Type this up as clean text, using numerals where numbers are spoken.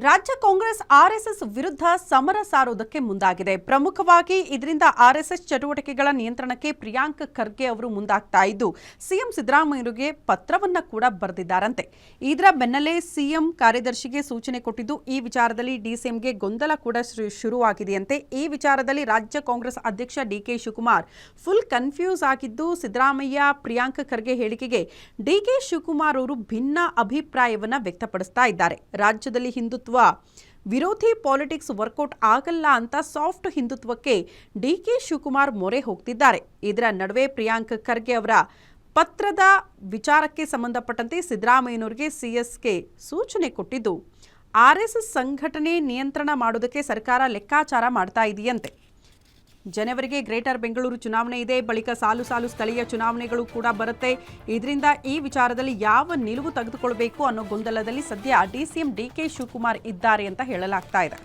ರಾಜ್ಯ ಕಾಂಗ್ರೆಸ್ ಆರ್ಎಸ್ಎಸ್ ವಿರುದ್ಧ ಸಮರ ಸಾರುವುದಕ್ಕೆ ಮುಂದಾಗಿದೆ. ಪ್ರಮುಖವಾಗಿ ಇದರಿಂದ ಆರ್ಎಸ್ಎಸ್ ಚಟುವಟಿಕೆಗಳ ನಿಯಂತ್ರಣಕ್ಕೆ ಪ್ರಿಯಾಂಕ್ ಖರ್ಗೆ ಅವರು ಮುಂದಾಗ್ತಾ ಇದ್ದು ಸಿಎಂ ಸಿದ್ದರಾಮಯ್ಯರಿಗೆ ಪತ್ರವನ್ನ ಕೂಡ ಬರೆದಿದ್ದಾರಂತೆ. ಇದರ ಬೆನ್ನಲ್ಲೇ ಸಿಎಂ ಕಾರ್ಯದರ್ಶಿಗೆ ಸೂಚನೆ ಕೊಟ್ಟಿದ್ದು ಈ ವಿಚಾರದಲ್ಲಿ ಡಿಸಿಎಂಗೆ ಗೊಂದಲ ಕೂಡ ಶುರುವಾಗಿದೆಯಂತೆ. ಈ ವಿಚಾರದಲ್ಲಿ ರಾಜ್ಯ ಕಾಂಗ್ರೆಸ್ ಅಧ್ಯಕ್ಷ ಡಿಕೆ ಶಿವಕುಮಾರ್ ಫುಲ್ ಕನ್ಫ್ಯೂಸ್ ಆಗಿದ್ದು ಸಿದ್ದರಾಮಯ್ಯ ಪ್ರಿಯಾಂಕ್ ಖರ್ಗೆ ಹೇಳಿಕೆಗೆ ಡಿಕೆ ಶಿವಕುಮಾರ್ ಅವರು ಭಿನ್ನ ಅಭಿಪ್ರಾಯವನ್ನ ವ್ಯಕ್ತಪಡಿಸ್ತಾ ಇದ್ದಾರೆ. ರಾಜ್ಯದಲ್ಲಿ ಹಿಂದುತ್ವ ವಿರೋಧಿ ಪಾಲಿಟಿಕ್ಸ್ ವರ್ಕೌಟ್ ಆಗಲ್ಲ ಅಂತ ಸಾಫ್ಟ್ ಹಿಂದುತ್ವಕ್ಕೆ ಡಿಕೆ ಶಿವಕುಮಾರ್ ಮೊರೆ ಹೋಗ್ತಿದ್ದಾರೆ. ಇದರ ನಡುವೆ ಪ್ರಿಯಾಂಕ್ ಖರ್ಗೆ ಅವರ ಪತ್ರದ ವಿಚಾರಕ್ಕೆ ಸಂಬಂಧಪಟ್ಟಂತೆ ಸಿದ್ದರಾಮಯ್ಯನವರಿಗೆ ಸಿಎಸ್ಗೆ ಸೂಚನೆ ಕೊಟ್ಟಿದ್ದು ಆರ್ಎಸ್ಎಸ್ ಸಂಘಟನೆ ನಿಯಂತ್ರಣ ಮಾಡೋದಕ್ಕೆ ಸರ್ಕಾರ ಲೆಕ್ಕಾಚಾರ ಮಾಡ್ತಾ ಇದೆಯಂತೆ. ಜನವರಿಗೆ ಗ್ರೇಟರ್ ಬೆಂಗಳೂರು ಚುನಾವಣೆ ಇದೆ, ಬಳಿಕ ಸಾಲು ಸ್ಥಳೀಯ ಚುನಾವಣೆಗಳು ಕೂಡ ಬರುತ್ತೆ. ಇದರಿಂದ ಈ ವಿಚಾರದಲ್ಲಿ ಯಾವ ನಿಲುವು ತೆಗೆದುಕೊಳ್ಬೇಕು ಅನ್ನೋ ಗೊಂದಲದಲ್ಲಿ ಸದ್ಯ ಡಿಸಿಎಂ ಡಿಕೆ ಶಿವಕುಮಾರ್ ಇದ್ದಾರೆ ಅಂತ ಹೇಳಲಾಗ್ತಾ ಇದೆ.